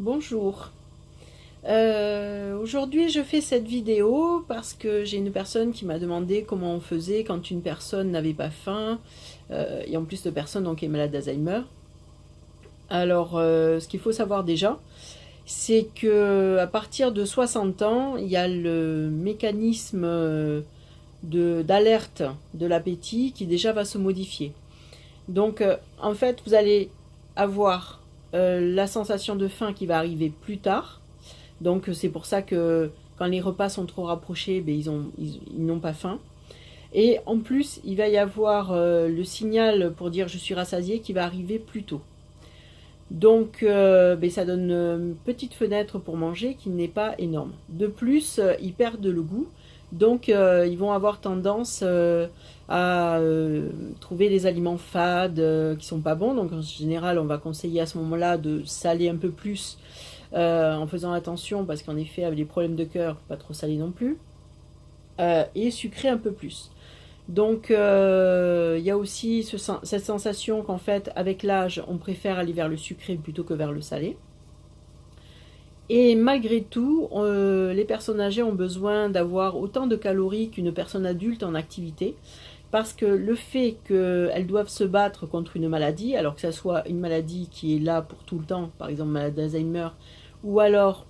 Bonjour. Aujourd'hui je fais cette vidéo parce que j'ai une personne qui m'a demandé comment on faisait quand une personne n'avait pas faim, et en plus cette personne donc est malade d'Alzheimer. Alors ce qu'il faut savoir déjà, c'est que à partir de 60 ans, il y a le mécanisme d'alerte de l'appétit qui déjà va se modifier. Donc en fait vous allez avoir la sensation de faim qui va arriver plus tard. Donc c'est pour ça que quand les repas sont trop rapprochés, ben, ils n'ont pas faim. Et en plus, il va y avoir le signal pour dire je suis rassasié qui va arriver plus tôt. Donc ben, ça donne une petite fenêtre pour manger qui n'est pas énorme. De plus, ils perdent le goût. Donc ils vont avoir tendance à trouver des aliments fades qui sont pas bons. Donc en général, on va conseiller à ce moment-là de saler un peu plus en faisant attention parce qu'en effet avec les problèmes de cœur, pas trop salé non plus, et sucré un peu plus. Donc il y a aussi cette sensation qu'en fait avec l'âge on préfère aller vers le sucré plutôt que vers le salé. Et malgré tout, les personnes âgées ont besoin d'avoir autant de calories qu'une personne adulte en activité, parce que le fait qu'elles doivent se battre contre une maladie, alors que ça soit une maladie qui est là pour tout le temps, par exemple maladie d'Alzheimer, ou alors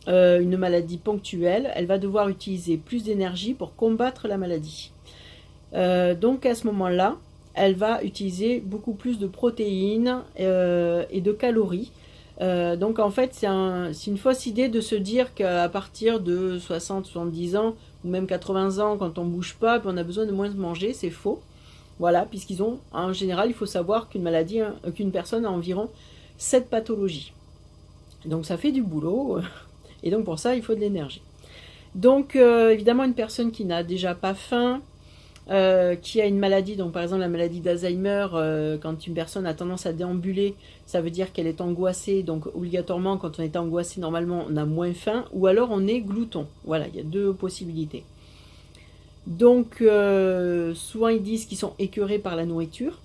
une maladie ponctuelle, elle va devoir utiliser plus d'énergie pour combattre la maladie. Donc à ce moment-là, elle va utiliser beaucoup plus de protéines et de calories. Donc en fait, c'est une fausse idée de se dire qu'à partir de 60-70 ans ou même 80 ans, quand on ne bouge pas, on a besoin de moins de manger. C'est faux. Voilà, puisqu'ils ont, en général, il faut savoir qu'une personne a environ 7 pathologies. Donc ça fait du boulot, et donc pour ça, il faut de l'énergie. Donc évidemment, une personne qui n'a déjà pas faim, qui a une maladie, donc par exemple la maladie d'Alzheimer, quand une personne a tendance à déambuler, ça veut dire qu'elle est angoissée, donc obligatoirement quand on est angoissé, normalement on a moins faim, ou alors on est glouton. Voilà, il y a deux possibilités. Donc souvent ils disent qu'ils sont écœurés par la nourriture.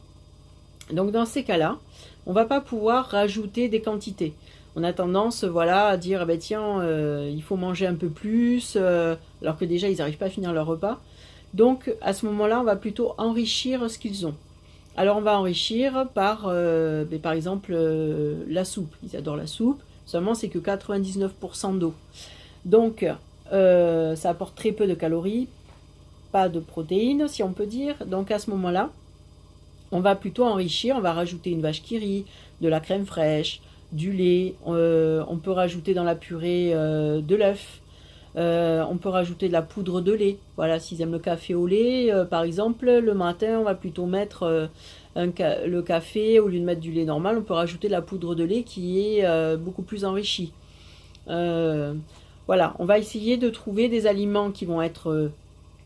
Donc dans ces cas-là, on va pas pouvoir rajouter des quantités. On a tendance, voilà, à dire, eh ben, tiens, il faut manger un peu plus, alors que déjà ils n'arrivent pas à finir leur repas. Donc à ce moment-là, on va plutôt enrichir ce qu'ils ont. Alors on va enrichir par exemple la soupe. Ils adorent la soupe, seulement c'est que 99% d'eau. Donc ça apporte très peu de calories, pas de protéines si on peut dire. Donc à ce moment-là, on va plutôt enrichir, on va rajouter une vache qui rit, de la crème fraîche, du lait, on peut rajouter dans la purée de l'œuf, on peut rajouter de la poudre de lait. Voilà, s'ils aiment le café au lait, par exemple, le matin, on va plutôt mettre le café, au lieu de mettre du lait normal, on peut rajouter de la poudre de lait qui est beaucoup plus enrichie. Euh, voilà, on va essayer de trouver des aliments qui vont être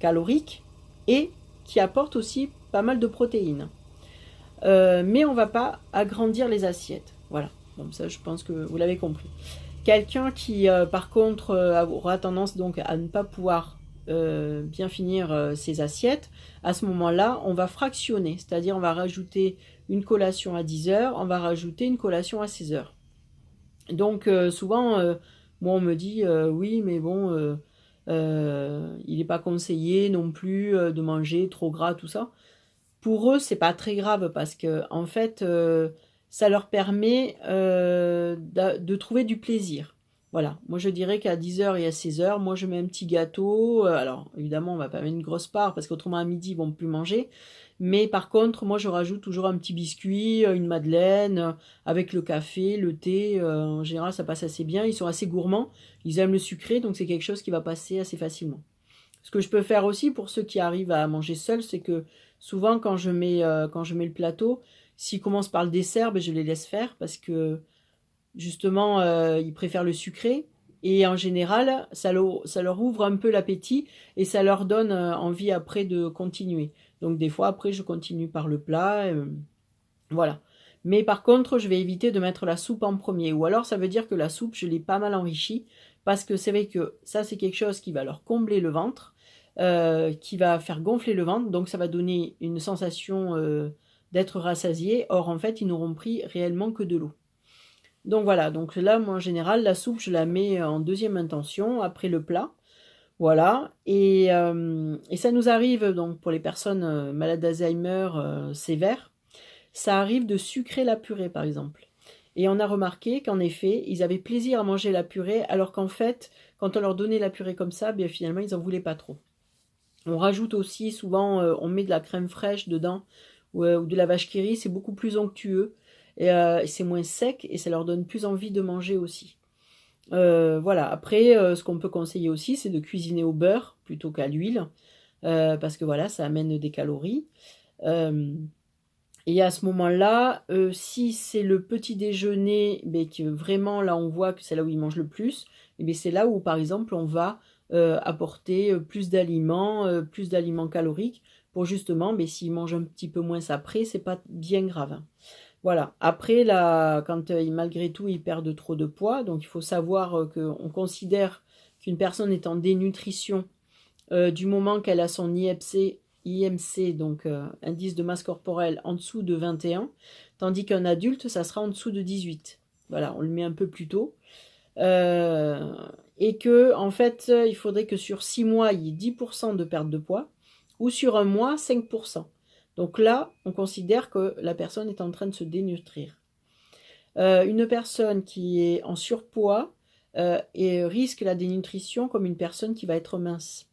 caloriques et qui apportent aussi pas mal de protéines. Mais on ne va pas agrandir les assiettes. Voilà, donc ça je pense que vous l'avez compris. Quelqu'un qui par contre aura tendance donc à ne pas pouvoir bien finir ses assiettes, à ce moment-là on va fractionner, c'est-à-dire on va rajouter une collation à 10 heures, on va rajouter une collation à 16 heures. Donc souvent, moi on me dit oui mais bon, il n'est pas conseillé non plus de manger trop gras, tout ça. Pour eux, c'est pas très grave parce que en fait, ça leur permet de trouver du plaisir. Voilà, moi je dirais qu'à 10 heures et à 16 heures, moi je mets un petit gâteau. Alors évidemment, on va pas mettre une grosse part parce qu'autrement à midi, ils vont plus manger. Mais par contre, moi je rajoute toujours un petit biscuit, une madeleine, avec le café, le thé. En général, ça passe assez bien. Ils sont assez gourmands, ils aiment le sucré, donc c'est quelque chose qui va passer assez facilement. Ce que je peux faire aussi pour ceux qui arrivent à manger seuls, c'est que souvent quand je mets le plateau, s'ils commencent par le dessert, ben, je les laisse faire parce que justement ils préfèrent le sucré et en général ça leur ouvre un peu l'appétit et ça leur donne envie après de continuer. Donc des fois après je continue par le plat, voilà. Mais par contre je vais éviter de mettre la soupe en premier ou alors ça veut dire que la soupe je l'ai pas mal enrichie parce que c'est vrai que ça c'est quelque chose qui va leur combler le ventre, qui va faire gonfler le ventre, donc ça va donner une sensation d'être rassasié. Or en fait ils n'auront pris réellement que de l'eau. Donc voilà, donc là, moi en général, la soupe, je la mets en deuxième intention, après le plat. Voilà, et ça nous arrive, donc pour les personnes malades d'Alzheimer sévères, ça arrive de sucrer la purée par exemple. Et on a remarqué qu'en effet, ils avaient plaisir à manger la purée, alors qu'en fait, quand on leur donnait la purée comme ça, bien finalement, ils en voulaient pas trop. On rajoute aussi, souvent, on met de la crème fraîche dedans, ou de la vache qui rit, c'est beaucoup plus onctueux, et c'est moins sec, et ça leur donne plus envie de manger aussi. Voilà, après, ce qu'on peut conseiller aussi, c'est de cuisiner au beurre plutôt qu'à l'huile, parce que voilà, ça amène des calories. Euh, et à ce moment-là, si c'est le petit déjeuner, mais que vraiment là on voit que c'est là où ils mangent le plus, et bien c'est là où par exemple on va apporter plus d'aliments caloriques pour justement, mais s'ils mangent un petit peu moins après, c'est pas bien grave. Voilà. Après, là, quand malgré tout ils perdent trop de poids, donc il faut savoir qu'on considère qu'une personne est en dénutrition du moment qu'elle a son IMC, donc indice de masse corporelle, en dessous de 21, tandis qu'un adulte, ça sera en dessous de 18. Voilà, on le met un peu plus tôt. Euh, et que, en fait, il faudrait que sur 6 mois, il y ait 10% de perte de poids, ou sur un mois, 5%. Donc là, on considère que la personne est en train de se dénutrir. Une personne qui est en surpoids et risque la dénutrition comme une personne qui va être mince.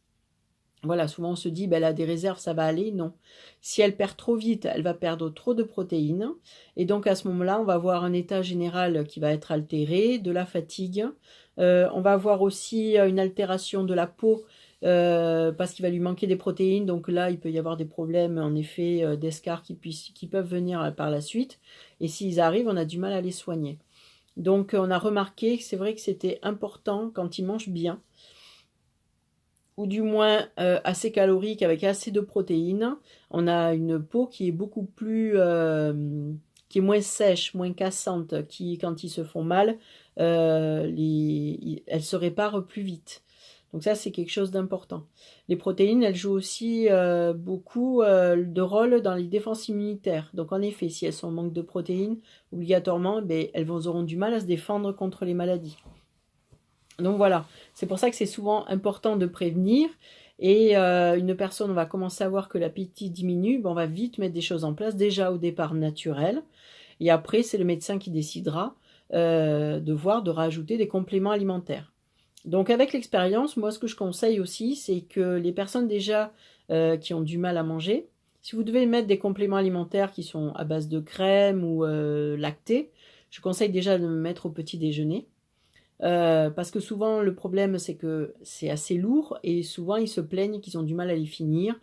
Voilà, souvent on se dit, ben, elle a des réserves, ça va aller. Non. Si elle perd trop vite, elle va perdre trop de protéines. Et donc à ce moment-là, on va avoir un état général qui va être altéré, de la fatigue. On va avoir aussi une altération de la peau parce qu'il va lui manquer des protéines. Donc là, il peut y avoir des problèmes, en effet, d'escarres qui peuvent venir par la suite. Et s'ils arrivent, on a du mal à les soigner. Donc on a remarqué que c'est vrai que c'était important quand ils mangent bien ou du moins assez calorique avec assez de protéines, on a une peau qui est beaucoup plus, qui est moins sèche, moins cassante, qui quand ils se font mal, elle se répare plus vite. Donc ça, c'est quelque chose d'important. Les protéines, elles jouent aussi beaucoup de rôle dans les défenses immunitaires. Donc en effet, si elles sont en manque de protéines, obligatoirement, ben, elles auront du mal à se défendre contre les maladies. Donc voilà, c'est pour ça que c'est souvent important de prévenir. Et une personne, on va commencer à voir que l'appétit diminue, ben on va vite mettre des choses en place, déjà au départ naturelles. Et après, c'est le médecin qui décidera de rajouter des compléments alimentaires. Donc avec l'expérience, moi ce que je conseille aussi, c'est que les personnes déjà qui ont du mal à manger, si vous devez mettre des compléments alimentaires qui sont à base de crème ou lactés, je conseille déjà de me mettre au petit déjeuner. Parce que souvent le problème c'est que c'est assez lourd et souvent ils se plaignent qu'ils ont du mal à les finir,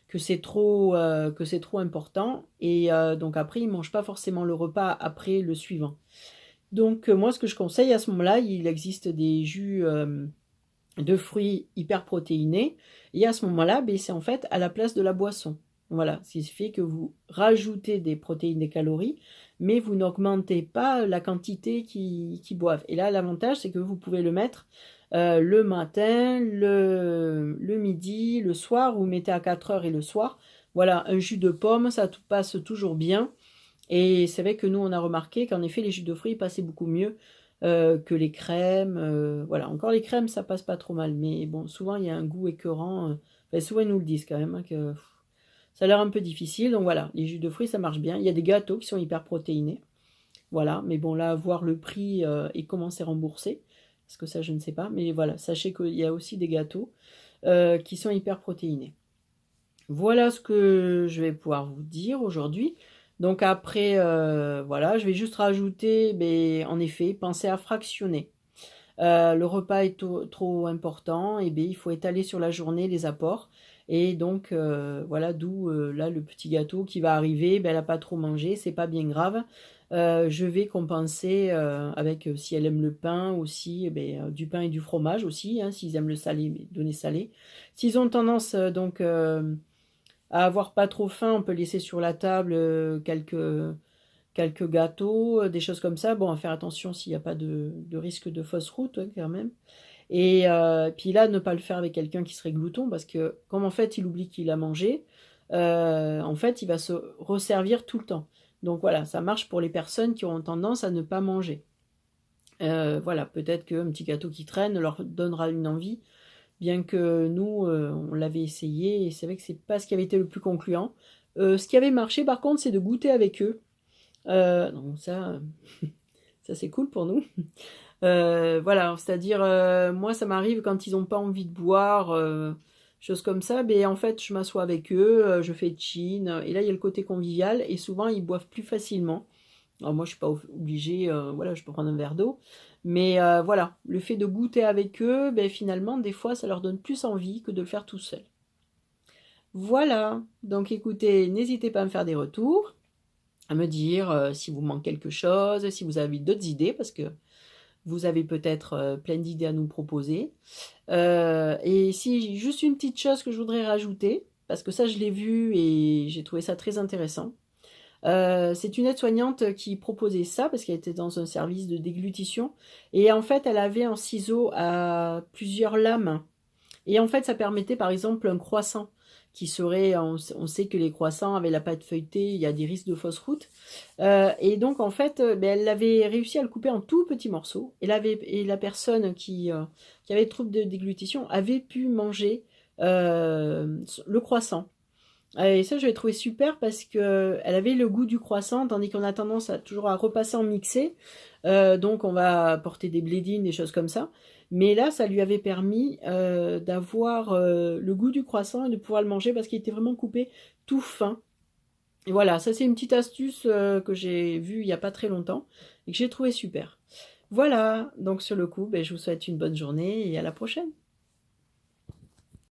que c'est trop important et donc après ils mangent pas forcément le repas après le suivant. Donc moi ce que je conseille à ce moment-là, il existe des jus de fruits hyper protéinés et à ce moment-là, ben, c'est en fait à la place de la boisson. Voilà, ce qui fait que vous rajoutez des protéines, des calories, mais vous n'augmentez pas la quantité qui boivent. Et là, l'avantage, c'est que vous pouvez le mettre le matin, le midi, le soir, vous mettez à 4 heures et le soir. Voilà, un jus de pomme, ça passe toujours bien. Et c'est vrai que nous, on a remarqué qu'en effet, les jus de fruits passaient beaucoup mieux que les crèmes. Voilà, encore les crèmes, ça passe pas trop mal. Mais bon, souvent, il y a un goût écœurant. Enfin, souvent, ils nous le disent quand même, hein, que ça a l'air un peu difficile. Donc voilà, les jus de fruits, ça marche bien. Il y a des gâteaux qui sont hyper protéinés. Voilà, mais bon, là, voir le prix et comment c'est remboursé, parce que ça, je ne sais pas. Mais voilà, sachez qu'il y a aussi des gâteaux qui sont hyper protéinés. Voilà ce que je vais pouvoir vous dire aujourd'hui. Donc après, voilà, je vais juste rajouter, mais en effet, pensez à fractionner. Le repas est trop important, et bien il faut étaler sur la journée les apports. Et donc voilà, d'où là le petit gâteau qui va arriver, ben, elle n'a pas trop mangé, c'est pas bien grave. Je vais compenser avec, si elle aime le pain aussi, eh ben, du pain et du fromage aussi, hein, s'ils aiment le salé, donner salé. S'ils ont tendance donc à avoir pas trop faim, on peut laisser sur la table quelques gâteaux, des choses comme ça. Bon, à faire attention s'il n'y a pas de risque de fausse route, hein, quand même. Et puis là, ne pas le faire avec quelqu'un qui serait glouton, parce que comme en fait il oublie qu'il a mangé, en fait il va se resservir tout le temps. Donc voilà, ça marche pour les personnes qui ont tendance à ne pas manger. Voilà, peut-être qu'un petit gâteau qui traîne leur donnera une envie, bien que nous, on l'avait essayé et c'est vrai que c'est pas ce qui avait été le plus concluant. Ce qui avait marché par contre, c'est de goûter avec eux. Donc ça, ça c'est cool pour nous. Voilà, c'est-à-dire, moi ça m'arrive quand ils n'ont pas envie de boire, choses comme ça, mais en fait je m'assois avec eux, je fais chin, et là il y a le côté convivial, et souvent ils boivent plus facilement. Alors moi je suis pas obligée, voilà, je peux prendre un verre d'eau, mais voilà, le fait de goûter avec eux, ben, finalement des fois ça leur donne plus envie que de le faire tout seul. Voilà, donc écoutez, n'hésitez pas à me faire des retours, à me dire si vous manque quelque chose, si vous avez d'autres idées, parce que vous avez peut-être plein d'idées à nous proposer. Et si juste une petite chose que je voudrais rajouter, parce que ça je l'ai vu et j'ai trouvé ça très intéressant. C'est une aide-soignante qui proposait ça parce qu'elle était dans un service de déglutition et en fait elle avait un ciseau à plusieurs lames et en fait ça permettait par exemple un croissant qui serait, on sait que les croissants avec la pâte feuilletée, il y a des risques de fausse route. Et donc en fait, ben, elle avait réussi à le couper en tout petits morceaux et la personne qui avait le trouble de déglutition avait pu manger le croissant. Et ça, je l'ai trouvé super parce que elle avait le goût du croissant, tandis qu'on a tendance à toujours à repasser en mixé. Donc, on va porter des blédines, des choses comme ça. Mais là, ça lui avait permis d'avoir le goût du croissant et de pouvoir le manger parce qu'il était vraiment coupé tout fin. Et voilà, ça c'est une petite astuce que j'ai vue il n'y a pas très longtemps et que j'ai trouvé super. Voilà, donc sur le coup, ben, je vous souhaite une bonne journée et à la prochaine.